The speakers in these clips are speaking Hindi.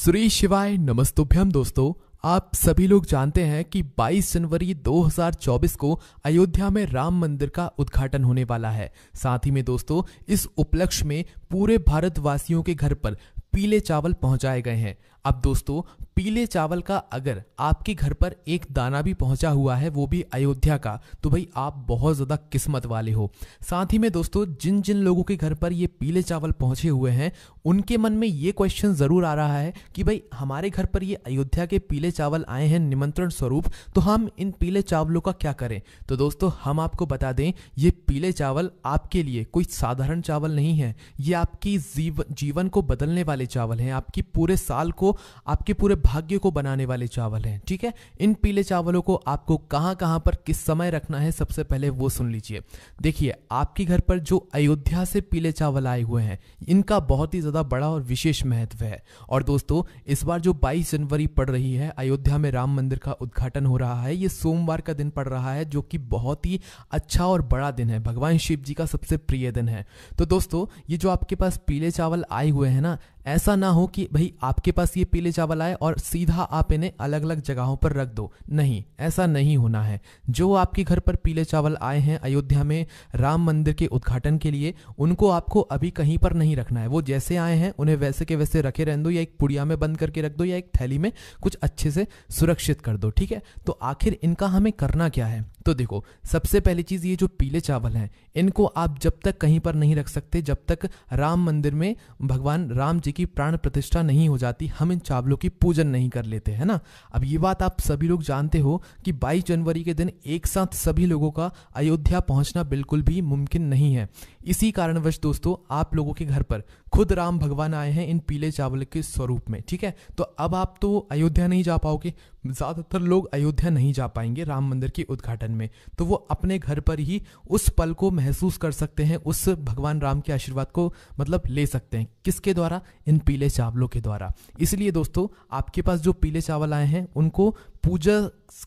श्री शिवाय नमस्तुभ्यम। दोस्तों, आप सभी लोग जानते हैं कि 22 जनवरी 2024 को अयोध्या में राम मंदिर का उद्घाटन होने वाला है। साथ ही में दोस्तों, इस उपलक्ष्य में पूरे भारतवासियों के घर पर पीले चावल पहुंचाए गए हैं। अब दोस्तों, पीले चावल का अगर आपके घर पर एक दाना भी पहुंचा हुआ है, वो भी अयोध्या का, तो भाई आप बहुत ज़्यादा किस्मत वाले हो। साथ ही में दोस्तों, जिन जिन लोगों के घर पर ये पीले चावल पहुंचे हुए हैं, उनके मन में ये क्वेश्चन ज़रूर आ रहा है कि भाई हमारे घर पर ये अयोध्या के पीले चावल आए हैं निमंत्रण स्वरूप, तो हम इन पीले चावलों का क्या करें। तो दोस्तों, हम आपको बता दें, ये पीले चावल आपके लिए कोई साधारण चावल नहीं है। ये आपकी जीवन को बदलने वाले चावल हैं, आपकी पूरे साल को, आपके पूरे भाग्य को बनाने वाले चावल हैं। ठीक है, इन पीले चावलों को आपको कहां कहां पर किस समय रखना है, सबसे पहले वो सुन लीजिए। देखिए, आपके घर पर जो अयोध्या से पीले चावल आए हुए हैं, इनका बहुत ही ज्यादा बड़ा और विशेष महत्व है। और दोस्तों, इस बार जो 22 जनवरी पड़ रही है, अयोध्या में राम मंदिर का उद्घाटन हो रहा है। ये सोमवार का दिन पड़ रहा है, जो कि बहुत ही अच्छा और बड़ा दिन है, भगवान शिव जी का सबसे प्रिय दिन है। तो दोस्तों, ये जो आपके पास पीले चावल आए हुए हैं ना, ऐसा ना हो कि भाई आपके पास ये पीले चावल आए और सीधा आप इन्हें अलग अलग जगहों पर रख दो। नहीं, ऐसा नहीं होना है। जो आपके घर पर पीले चावल आए हैं अयोध्या में राम मंदिर के उद्घाटन के लिए, उनको आपको अभी कहीं पर नहीं रखना है। वो जैसे आए हैं उन्हें वैसे के वैसे रखे रहने दो, या एक पुड़िया में बंद करके रख दो, या एक थैली में कुछ अच्छे से सुरक्षित कर दो। ठीक है, तो आखिर इनका हमें करना क्या है। तो देखो, सबसे पहली चीज, ये जो पीले चावल हैं, इनको आप जब तक कहीं पर नहीं रख सकते जब तक राम मंदिर में भगवान राम जी की प्राण प्रतिष्ठा नहीं हो जाती, हम इन चावलों की पूजन नहीं कर लेते, है ना। अब ये बात आप सभी लोग जानते हो कि 22 जनवरी के दिन एक साथ सभी लोगों का अयोध्या पहुंचना बिल्कुल भी मुमकिन नहीं है। इसी कारणवश दोस्तों, आप लोगों के घर पर खुद राम भगवान आए हैं इन पीले चावल के स्वरूप में। ठीक है, तो अब आप तो अयोध्या नहीं जा पाओगे, ज्यादातर लोग अयोध्या नहीं जा पाएंगे राम मंदिर के उद्घाटन में, तो वो अपने घर पर ही उस पल को महसूस कर सकते हैं, उस भगवान राम के आशीर्वाद को मतलब ले सकते हैं। किसके द्वारा? इन पीले चावलों के द्वारा। इसलिए दोस्तों, आपके पास जो पीले चावल आए हैं, उनको पूजा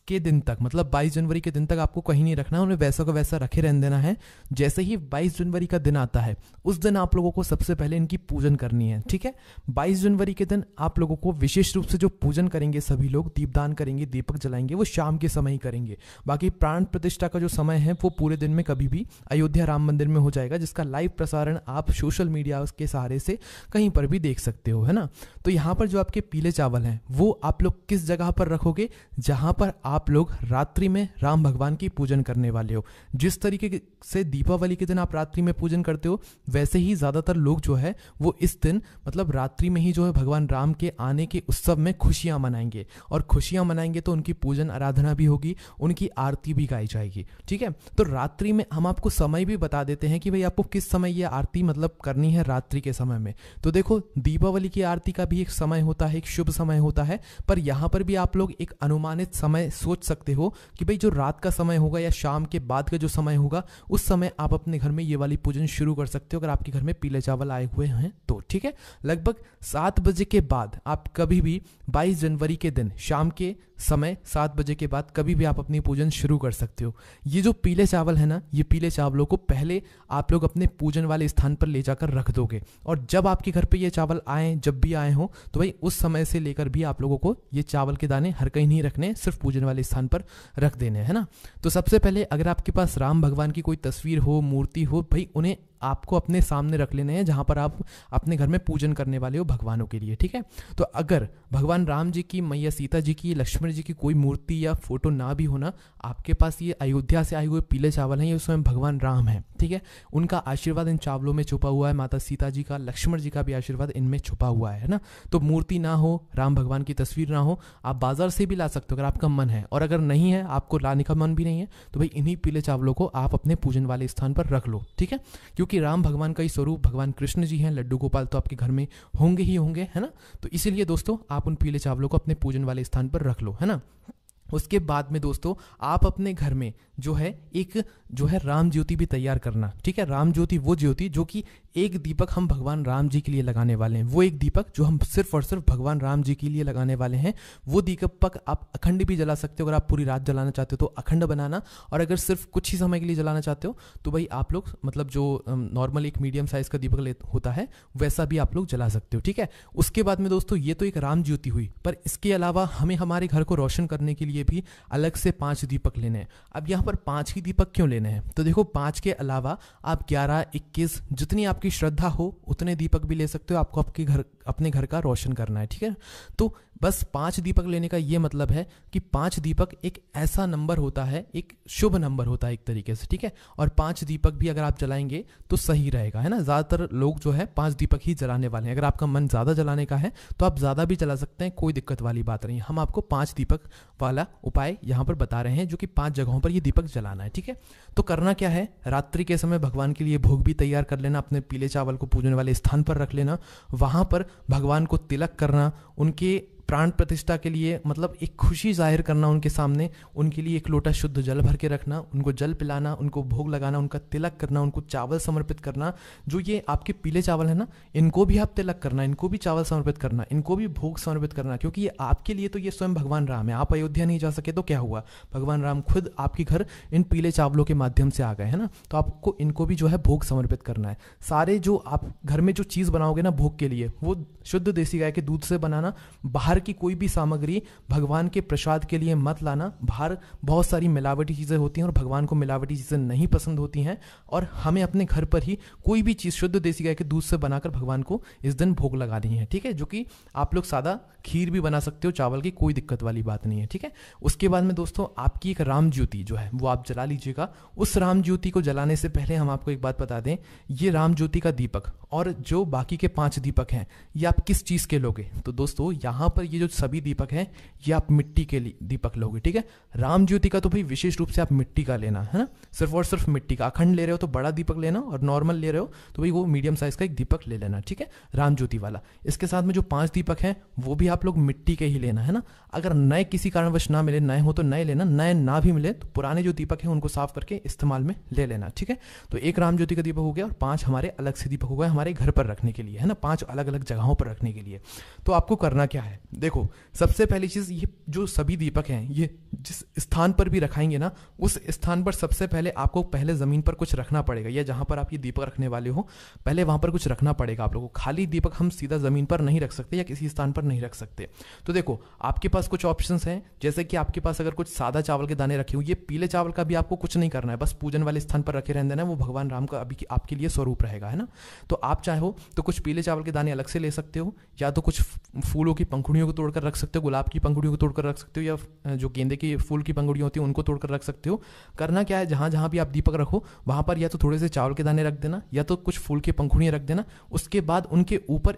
के दिन तक, मतलब 22 जनवरी के दिन तक आपको कहीं नहीं रखना है, उन्हें वैसा का वैसा रखे रहने देना है। जैसे ही 22 जनवरी का दिन आता है, उस दिन आप लोगों को सबसे पहले इनकी पूजन करनी है। ठीक है, 22 जनवरी के दिन आप लोगों को विशेष रूप से जो पूजन करेंगे, सभी लोग दीपदान करेंगे, दीपक जलाएंगे, वो शाम के समय ही करेंगे। बाकी प्राण प्रतिष्ठा का जो समय है, वो पूरे दिन में कभी भी अयोध्या राम मंदिर में हो जाएगा, जिसका लाइव प्रसारण आप सोशल मीडिया के सहारे से कहीं पर भी देख सकते हो, है ना। तो यहाँ पर जो आपके पीले चावल हैं, वो आप लोग किस जगह पर रखोगे? जहां पर आप लोग रात्रि में राम भगवान की पूजन करने वाले हो। जिस तरीके से दीपावली के दिन आप रात्रि में पूजन करते हो, वैसे ही ज्यादातर लोग जो है वो इस दिन मतलब रात्रि में ही जो है भगवान राम के आने के उत्सव में खुशियां मनाएंगे। और खुशियां मनाएंगे तो उनकी पूजन आराधना भी होगी, उनकी आरती भी गाई जाएगी। ठीक है, तो रात्रि में हम आपको समय भी बता देते हैं कि भाई आपको किस समय ये आरती मतलब करनी है रात्रि के समय में। तो देखो, दीपावली की आरती का भी एक समय होता है, एक शुभ समय होता है, पर यहां पर भी आप लोग एक अनुमानित समय सोच सकते हो कि भाई जो रात का समय होगा या शाम के बाद का जो समय होगा, उस समय आप अपने घर में ये वाली पूजन शुरू कर सकते हो, अगर आपके घर में पीले चावल आए हुए हैं तो। ठीक है, लगभग 7 बजे के बाद आप कभी भी 22 जनवरी के दिन शाम के समय 7 बजे के बाद कभी भी आप अपनी पूजन शुरू कर सकते हो। ये जो पीले चावल है ना, ये पीले चावलों को पहले आप लोग अपने पूजन वाले स्थान पर ले जाकर रख दोगे, और जब आपके घर पे ये चावल आए, जब भी आए हो, तो भाई उस समय से लेकर भी आप लोगों को ये चावल के दाने हर कहीं नहीं रखने, सिर्फ पूजन वाले स्थान पर रख देने, है ना। तो सबसे पहले, अगर आपके पास राम भगवान की कोई तस्वीर हो, मूर्ति हो, भाई उन्हें आपको अपने सामने रख लेने हैं, जहां पर आप अपने घर में पूजन करने वाले हो भगवानों के लिए। ठीक है, तो अगर भगवान राम जी की, मैया सीता जी की, लक्ष्मण जी की कोई मूर्ति या फोटो ना भी होना, आपके पास ये अयोध्या से आए हुए पीले चावल हैं, ये उसमें भगवान राम है। ठीक है, उनका आशीर्वाद इन चावलों में छुपा हुआ है, माता सीता जी का, लक्ष्मण जी का भी आशीर्वाद इनमें छुपा हुआ है ना। तो मूर्ति ना हो, राम भगवान की तस्वीर ना हो, आप बाजार से भी ला सकते हो अगर आपका मन है, और अगर नहीं है, आपको लाने का मन भी नहीं है, तो भाई इन्हीं पीले चावलों को आप अपने पूजन वाले स्थान पर रख लो। ठीक है, क्योंकि राम भगवान का ही स्वरूप भगवान कृष्ण जी हैं, लड्डू गोपाल तो आपके घर में होंगे ही होंगे, है ना। तो इसीलिए दोस्तों, आप उन पीले चावलों को अपने पूजन वाले स्थान पर रख लो, है ना। उसके बाद में दोस्तों, आप अपने घर में जो है एक जो है राम ज्योति भी तैयार करना। ठीक है, राम ज्योति वो ज्योति जो कि एक दीपक हम भगवान राम जी के लिए लगाने वाले हैं। वो एक दीपक जो हम सिर्फ और सिर्फ भगवान राम जी के लिए लगाने वाले हैं। वो दीपक आप अखंड भी जला सकते हो, अगर आप पूरी रात जलाना चाहते हो तो अखंड बनाना, और अगर सिर्फ कुछ ही समय के लिए जलाना चाहते हो तो भाई आप लोग मतलब जो नॉर्मल एक मीडियम साइज का दीपक होता है वैसा भी आप लोग जला सकते हो, ठीक है। उसके बाद में दोस्तों ये तो एक राम ज्योति हुई, पर इसके अलावा हमें हमारे घर को रोशन करने के लिए भी अलग से 5 दीपक लेने हैं। अब यहाँ पर 5 ही दीपक क्यों लेने हैं, तो देखो 5 के अलावा आप 11, 21 जितनी आपकी श्रद्धा हो उतने दीपक भी ले सकते हो। आपको अपने घर का रोशन करना है, ठीक है। तो बस 5 दीपक लेने का ये मतलब है कि 5 दीपक एक ऐसा नंबर होता है, एक शुभ नंबर होता है एक तरीके से, ठीक है। और 5 दीपक भी अगर आप जलाएंगे तो सही रहेगा, है ना। ज़्यादातर लोग जो है 5 दीपक ही जलाने वाले हैं। अगर आपका मन ज़्यादा जलाने का है तो आप ज़्यादा भी जला सकते हैं, कोई दिक्कत वाली बात नहीं। हम आपको 5 दीपक वाला उपाय यहाँ पर बता रहे हैं, जो कि 5 जगहों पर ये दीपक जलाना है, ठीक है। तो करना क्या है, रात्रि के समय भगवान के लिए भोग भी तैयार कर लेना, अपने पीले चावल को पूजने वाले स्थान पर रख लेना, वहाँ पर भगवान को तिलक करना, उनके प्राण प्रतिष्ठा के लिए मतलब एक खुशी जाहिर करना उनके सामने, उनके लिए एक लोटा शुद्ध जल भर के रखना, उनको जल पिलाना, उनको भोग लगाना, उनका तिलक करना, उनको चावल समर्पित करना। जो ये आपके पीले चावल है ना, इनको भी आप तिलक करना, इनको भी चावल समर्पित करना, इनको भी भोग समर्पित करना, क्योंकि ये आपके लिए तो ये स्वयं भगवान राम है। आप अयोध्या नहीं जा सके तो क्या हुआ, भगवान राम खुद आपके घर इन पीले चावलों के माध्यम से आ गए, है ना। तो आपको इनको भी जो है भोग समर्पित करना है। सारे जो आप घर में जो चीज़ बनाओगे ना भोग के लिए, वो शुद्ध देसी गाय के दूध से बनाना। बाहर की कोई भी सामग्री भगवान के प्रसाद के लिए मत लाना। बाहर बहुत सारी मिलावटी चीज़ें होती हैं और भगवान को मिलावटी चीज़ें नहीं पसंद होती हैं। और हमें अपने घर पर ही कोई भी चीज़ शुद्ध देसी गाय के दूध से बनाकर भगवान को इस दिन भोग लगानी है, ठीक है। जो कि आप लोग सादा खीर भी बना सकते हो चावल की, कोई दिक्कत वाली बात नहीं है, ठीक है। उसके बाद में दोस्तों आपकी एक राम ज्योति जो है वो आप जला लीजिएगा। उस राम ज्योति को जलाने से पहले हम आपको एक बात बता दें, ये राम ज्योति का दीपक और जो बाकी के 5 दीपक हैं ये आप किस चीज़ के लोगे, तो दोस्तों यहाँ पर ये जो सभी दीपक हैं ये आप मिट्टी के लिए दीपक लोगे, ठीक है। राम ज्योति का तो भाई विशेष रूप से आप मिट्टी का लेना, है ना, सिर्फ और सिर्फ मिट्टी का। अखंड ले रहे हो तो बड़ा दीपक लेना, और नॉर्मल ले रहे हो तो भाई वो मीडियम साइज का एक दीपक ले लेना, ठीक है, राम ज्योति वाला। इसके साथ में जो 5 दीपक हैं वो भी आप लोग मिट्टी के ही लेना, है ना। अगर नए किसी कारणवश ना मिले, नए हो तो नए लेना, नए ना भी मिले तो पुराने जो दीपक हैं उनको साफ करके इस्तेमाल में ले लेना, ठीक है। तो एक राम ज्योति का दीपक हो गया और 5 हमारे अलग से दीपक हो गए हमारे घर पर रखने के लिए, है ना, 5 अलग अलग जगहों पर रखने के लिए। तो आपको करना क्या है, देखो सबसे पहली चीज, ये जो सभी दीपक हैं ये जिस स्थान पर भी रखाएंगे ना, उस स्थान पर सबसे पहले आपको पहले जमीन पर कुछ रखना पड़ेगा, या जहां पर आप ये दीपक रखने वाले हो पहले वहां पर कुछ रखना पड़ेगा आप लोगों को। खाली दीपक हम सीधा जमीन पर नहीं रख सकते या किसी स्थान पर नहीं रख सकते। तो देखो आपके पास कुछ ऑप्शंस हैं, जैसे कि आपके पास अगर कुछ सादा चावल के दाने रखे हो, ये पीले चावल का भी आपको कुछ नहीं करना है, बस पूजन वाले स्थान पर रखे रहने देना, वो भगवान राम का अभी आपके लिए स्वरूप रहेगा, है ना। तो आप चाहो तो कुछ पीले चावल के दाने अलग से ले सकते हो, या तो कुछ फूलों की पंखुड़ियों को तोड़कर रख सकते हो, गुलाब की पंखुड़ियों को तोड़कर रख सकते हो, या जो गेंदे की फूल की पंखुड़ियाँ होती हैं उनको तोड़कर रख सकते हो। करना क्या है, जहाँ जहाँ भी आप दीपक रखो वहाँ पर या तो थोड़े से चावल के दाने रख देना, या तो कुछ फूल की पंखुड़ियाँ रख देना। उसके बाद उनके ऊपर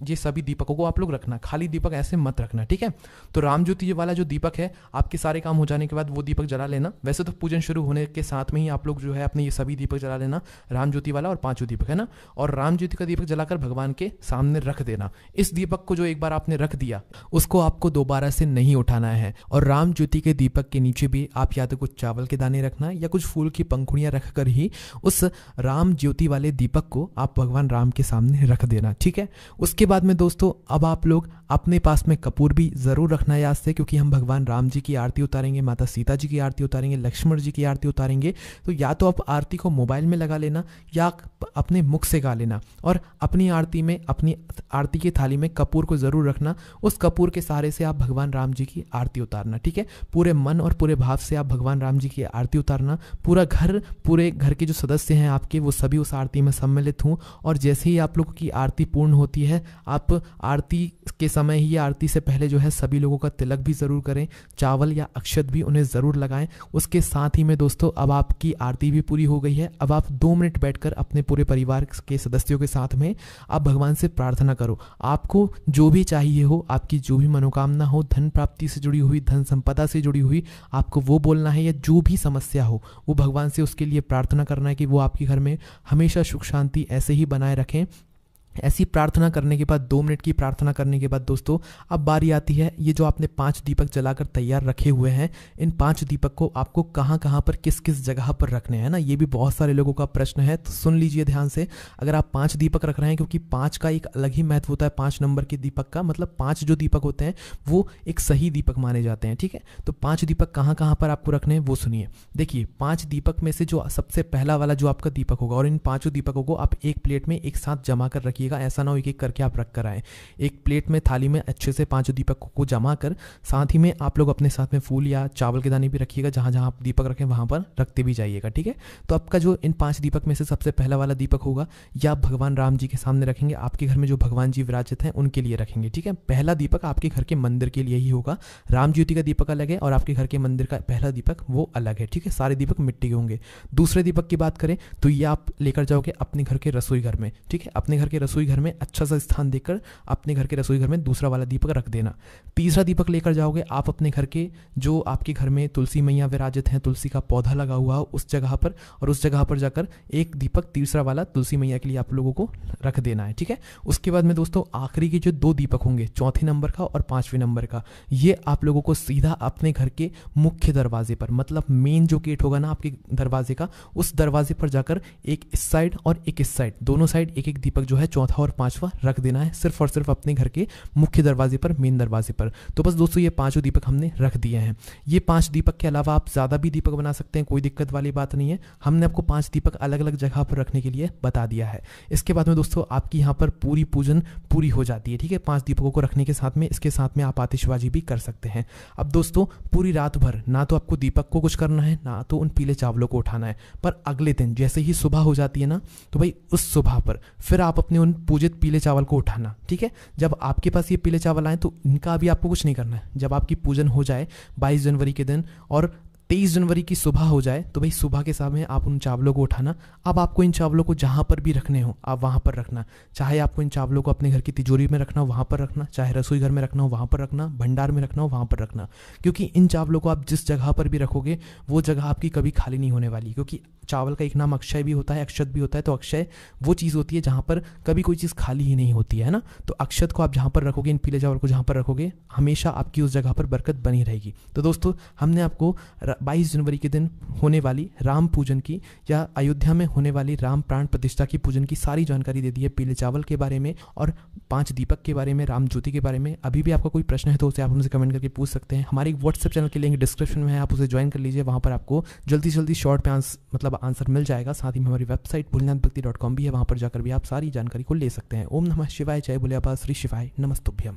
ये सभी दीपकों को आप लोग रखना, खाली दीपक ऐसे मत रखना, ठीक है। तो राम ज्योति वाला जो दीपक है, आपके सारे काम हो जाने के बाद वो दीपक जला लेना। वैसे तो पूजन शुरू होने के साथ में ही आप लोग जो है अपने ये सभी दीपक जला लेना, राम ज्योति वाला और 5 दीपक, है ना। और राम ज्योति का दीपक जलाकर भगवान के सामने रख देना। इस दीपक को जो एक बार आपने रख दिया उसको आपको दोबारा से नहीं उठाना है। और राम ज्योति के दीपक के नीचे भी आप या तो कुछ चावल के दाने रखना या कुछ फूल की पंखुड़ियां रखकर ही उस राम ज्योति वाले दीपक को आप भगवान राम के सामने रख देना, ठीक है। उसके बाद में दोस्तों अब आप लोग अपने पास में कपूर भी जरूर रखना याद से, क्योंकि हम भगवान राम जी की आरती उतारेंगे, माता सीता जी की आरती उतारेंगे, लक्ष्मण जी की आरती उतारेंगे। तो या तो आप आरती को मोबाइल में लगा लेना या अपने मुख से गा लेना, और अपनी आरती में, अपनी आरती की थाली में कपूर को जरूर रखना। उस कपूर के सहारे से आप भगवान राम जी की आरती उतारना, ठीक है। पूरे मन और पूरे भाव से आप भगवान राम जी की आरती उतारना। पूरे घर के जो सदस्य हैं आपके वो सभी उस आरती में सम्मिलित हों। और जैसे ही आप लोगों की आरती पूर्ण होती है, आप आरती के समय ही, आरती से पहले जो है सभी लोगों का तिलक भी जरूर करें, चावल या अक्षत भी उन्हें जरूर लगाएं। उसके साथ ही में दोस्तों अब आपकी आरती भी पूरी हो गई है। अब आप 2 मिनट बैठकर अपने पूरे परिवार के सदस्यों के साथ में आप भगवान से प्रार्थना करो। आपको जो भी चाहिए हो, आपकी जो भी मनोकामना हो, धन प्राप्ति से जुड़ी हुई, धन संपदा से जुड़ी हुई, आपको वो बोलना है, या जो भी समस्या हो वो भगवान से उसके लिए प्रार्थना करना है कि वो आपके घर में हमेशा सुख शांति ऐसे ही बनाए रखें। ऐसी प्रार्थना करने के बाद 2 मिनट की प्रार्थना करने के बाद दोस्तों अब बारी आती है, ये जो आपने 5 दीपक जलाकर तैयार रखे हुए हैं, इन 5 दीपक को आपको कहाँ कहाँ पर किस किस जगह पर रखने हैं ना, ये भी बहुत सारे लोगों का प्रश्न है, तो सुन लीजिए ध्यान से। अगर आप 5 दीपक रख रहे हैं, क्योंकि 5 का एक अलग ही महत्व होता है, 5 नंबर के दीपक का मतलब 5 जो दीपक होते हैं वो एक सही दीपक माने जाते हैं, ठीक है। तो 5 दीपक कहाँ कहाँ पर आपको रखने हैं वो सुनिए। देखिए 5 दीपक में से जो सबसे पहला वाला जो आपका दीपक होगा, और इन 5 दीपकों को आप एक प्लेट में एक साथ जमा कर रखिएगा, ऐसा ना हो एक एक करके आप रख कर आए। एक प्लेट में थाली में अच्छे से 5 दीपकों को जमा कर, साथ ही में आप लोग अपने साथ में फूल या चावल के दाने भी रखिएगा, जहाँ जहाँ आप दीपक रखें वहाँ पर रखते भी जाइएगा, ठीक है। तो आपका जो इन 5 दीपक में से सबसे पहला वाला दीपक होगा, या आप भगवान राम जी के सामने रखेंगे, आपके घर में जो भगवान जी विराजित हैं उनके लिए रखेंगे, ठीक है। पहला दीपक आपके घर के मंदिर के लिए ही होगा, राम ज्योति का दीपक अलग है और आपके घर के मंदिर का पहला दीपक वो अलग है, ठीक है। सारे दीपक मिट्टी के होंगे। दूसरे दीपक की बात करें तो ये आप लेकर जाओगे अपने घर के रसोई घर में, ठीक है। अपने घर के रसोई घर में अच्छा सा स्थान देकर अपने घर के रसोई घर में दूसरा वाला दीपक रख देना। तीसरा दीपक लेकर जाओगे आप अपने घर के, जो आपके घर में तुलसी मैया विराजित हैं, तुलसी का पौधा लगा हुआ हो उस जगह पर, और उस जगह पर जाकर एक दीपक तीसरा वाला तुलसी मैया के लिए आप लोगों को रख देना है, ठीक है। उसके बाद में दोस्तों आखिरी के जो 2 दीपक होंगे, चौथे नंबर का और 5वें नंबर का, ये आप लोगों को सीधा अपने घर के मुख्य दरवाजे पर, मतलब मेन जो गेट होगा ना आपके दरवाजे का, उस दरवाजे पर जाकर एक इस साइड और एक इस साइड, दोनों साइड एक एक दीपक जो है चौथा और 5वां रख देना है, सिर्फ और सिर्फ अपने घर के मुख्य दरवाजे पर, मेन दरवाजे पर। तो बस दोस्तों ये 5 दीपक हमने रख दिए हैं। ये 5 दीपक के अलावा आप ज़्यादा भी दीपक बना सकते हैं, कोई दिक्कत वाली बात नहीं है। हमने आपको 5 दीपक अलग अलग जगह पर रखने के लिए बता दिया है। इसके बाद में दोस्तों आपकी यहाँ पर पूरी पूजन पूरी हो जाती है, ठीक है। 5 दीपकों को रखने के साथ में, इसके साथ में आप आतिशबाजी भी कर सकते हैं। अब दोस्तों पूरी रात भर ना तो आपको दीपक को कुछ करना है, ना तो उन पीले चावलों को उठाना है, पर अगले दिन जैसे ही सुबह हो जाती है ना, तो भाई उस सुबह पर फिर आप अपने उन पूजित पीले चावल को उठाना, ठीक है। जब आपके पास ये पीले चावल आए तो इनका अभी आपको कुछ नहीं करना है। जब आपकी पूजन हो जाए 22 जनवरी के दिन और 23 जनवरी की सुबह हो जाए, तो भाई सुबह के समय आप उन चावलों को उठाना। अब आपको इन चावलों को जहाँ पर भी रखने हो आप वहाँ पर रखना, चाहे आपको इन चावलों को अपने घर की तिजोरी में रखना हो वहाँ पर रखना, चाहे रसोई घर में रखना हो वहाँ पर रखना, भंडार में रखना हो वहाँ पर रखना, क्योंकि इन चावलों को आप जिस जगह पर भी रखोगे वो जगह आपकी कभी खाली नहीं होने वाली। क्योंकि चावल का एक नाम अक्षय भी होता है, अक्षत भी होता है, तो अक्षय वो चीज़ होती है जहाँ पर कभी कोई चीज़ खाली ही नहीं होती है ना। तो अक्षत को आप जहाँ पर रखोगे, इन पीले चावल को जहाँ पर रखोगे, हमेशा आपकी उस जगह पर बरकत बनी रहेगी। तो दोस्तों हमने आपको 22 जनवरी के दिन होने वाली राम पूजन की, या अयोध्या में होने वाली राम प्राण प्रतिष्ठा की पूजन की सारी जानकारी दे दी है, पीले चावल के बारे में और 5 दीपक के बारे में, राम ज्योति के बारे में। अभी भी आपका कोई प्रश्न है तो उसे आप हमसे कमेंट करके पूछ सकते हैं। हमारे एक व्हाट्सएप चैनल के लिंक डिस्क्रिप्शन में है, आप उसे ज्वाइन कर लीजिए, वहाँ पर आपको जल्दी से जल्दी शॉर्ट पे आंसर मिल जाएगा। साथ ही में हमारी वेबसाइट भोलेनाथभक्ति.com भी है, वहाँ पर जाकर भी आप सारी जानकारी को ले सकते हैं। ओम नमः शिवाय, जय भोले बाबा, श्री शिवाय, नमस्तुभ्यम।